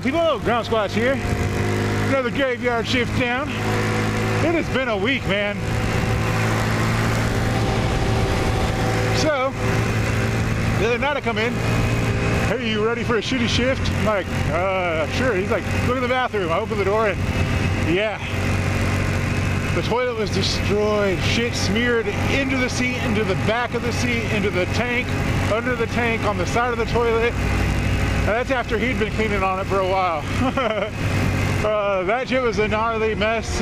people, Ground Squat's here. Another graveyard shift down. It has been a week, man. So, the other night I come in, hey, you ready for a shitty shift? I'm like, sure. He's like, look in the bathroom. I open the door and, yeah. The toilet was destroyed. Shit smeared into the seat, into the back of the seat, into the tank, under the tank, on the side of the toilet. And that's after he'd been cleaning on it for a while. That shit was a gnarly mess.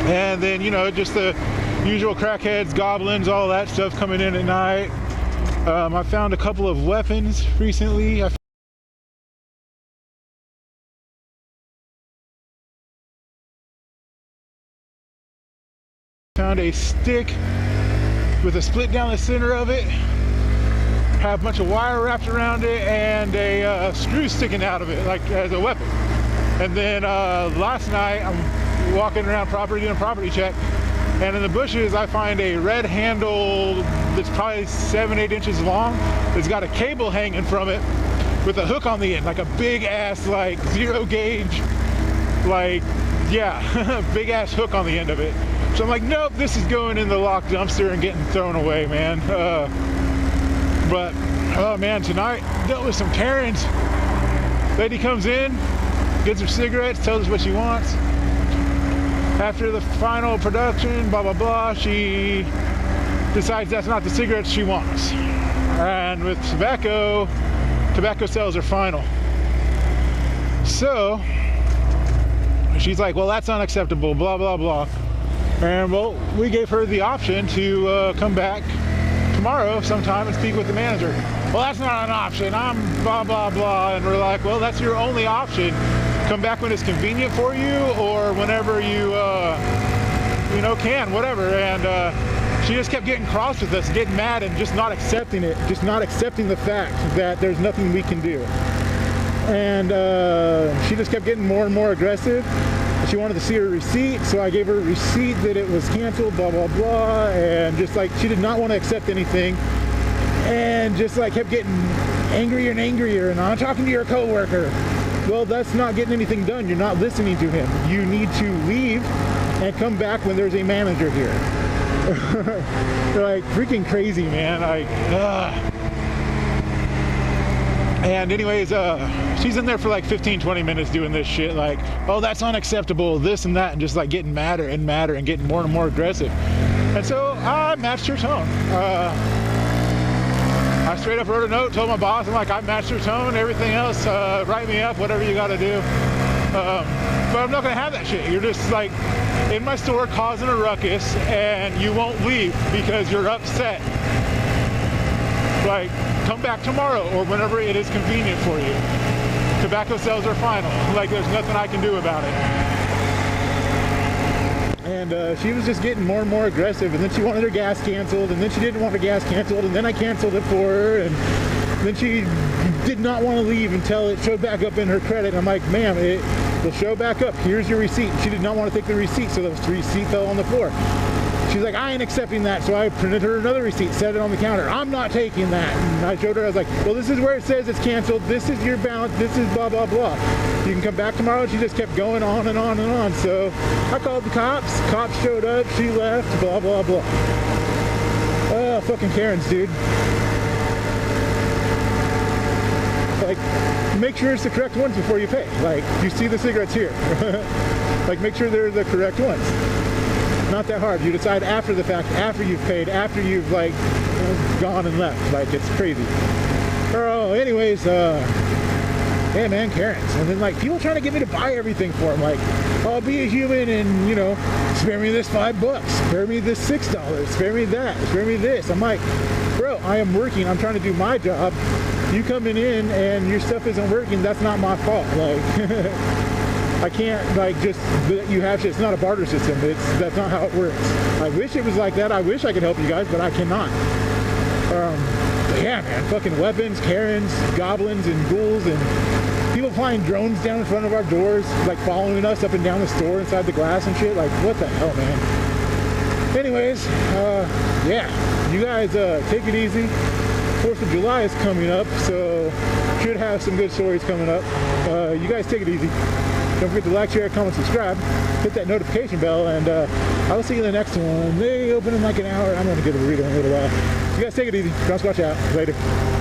And then, you know, just the usual crackheads, goblins, all that stuff coming in at night. I found a couple of weapons recently. I found a stick with a split down the center of it, have a bunch of wire wrapped around it, and a screw sticking out of it, like as a weapon. And then last night I'm walking around property doing a property check, and in the bushes I find a red handle that's probably 7-8 inches long. It's got a cable hanging from it with a hook on the end, like a big ass, like 0 gauge, like, yeah, big ass hook on the end of it. So I'm like, nope, this is going in the locked dumpster and getting thrown away, man. But, oh man, tonight dealt with some Karens. Lady comes in, gets her cigarettes, tells us what she wants. After the final production, blah, blah, blah, she decides that's not the cigarettes she wants. And with tobacco sales are final. So, she's like, well, that's unacceptable, blah, blah, blah. And well, we gave her the option to come back tomorrow sometime and speak with the manager. Well, that's not an option. I'm blah, blah, blah. And we're like, well, that's your only option. Come back when it's convenient for you or whenever you, you know, can, whatever. And she just kept getting cross with us, getting mad and just not accepting it, just not accepting the fact that there's nothing we can do. And she just kept getting more and more aggressive. She wanted to see her receipt, so I gave her a receipt that it was canceled, blah, blah, blah, and just like, she did not want to accept anything, and just like kept getting angrier and angrier, and I'm talking to your coworker. Well, that's not getting anything done. You're not listening to him. You need to leave and come back when there's a manager here. They're like freaking crazy, man. Like, and anyways, she's in there for like 15-20 minutes doing this shit, like, oh, that's unacceptable, this and that, and just like getting madder and madder and getting more and more aggressive. And so I matched her tone. I straight up wrote a note, told my boss, I'm like, I matched her tone, everything else, write me up, whatever you gotta do. But I'm not gonna have that shit. You're just like in my store causing a ruckus and you won't leave because you're upset. Like, come back tomorrow or whenever it is convenient for you. Tobacco sales are final. Like, there's nothing I can do about it. And she was just getting more and more aggressive, and then she wanted her gas canceled, and then she didn't want her gas canceled, and then I canceled it for her, and then she did not want to leave until it showed back up in her credit. I'm like, ma'am, it will show back up. Here's your receipt. She did not want to take the receipt, so the receipt fell on the floor. She's like, I ain't accepting that. So I printed her another receipt, set it on the counter. I'm not taking that. And I showed her, I was like, well, this is where it says it's canceled. This is your balance. This is blah, blah, blah. You can come back tomorrow. She just kept going on and on and on. So I called the cops. Cops showed up. She left. Blah, blah, blah. Oh, fucking Karens, dude. Like, make sure it's the correct ones before you pay. Like, you see the cigarettes here. Like, make sure they're the correct ones. Not that hard. You decide after the fact, after you've paid, after you've like gone and left. Like, it's crazy. Oh, anyways, yeah, man, Karens. And then like people trying to get me to buy everything for them. Like, I'll be a human and, you know, spare me this $5, spare me this $6, spare me that, spare me this. I'm like, bro, I am working. I'm trying to do my job. You coming in and your stuff isn't working. That's not my fault. Like. I can't, like, just let you have shit. It's not a barter system. That's not how it works. I wish it was like that. I wish I could help you guys, but I cannot. But yeah, man, fucking weapons, Karens, goblins, and ghouls, and people flying drones down in front of our doors, like following us up and down the store inside the glass and shit. Like, what the hell, man? Anyways, yeah, you guys take it easy. 4th of July is coming up, so should have some good stories coming up. You guys take it easy. Don't forget to like, share, comment, subscribe. Hit that notification bell, and I'll see you in the next one. They open in like an hour. I'm going to get a burrito in a little while. You guys take it easy. Drunk Squatch out. Later.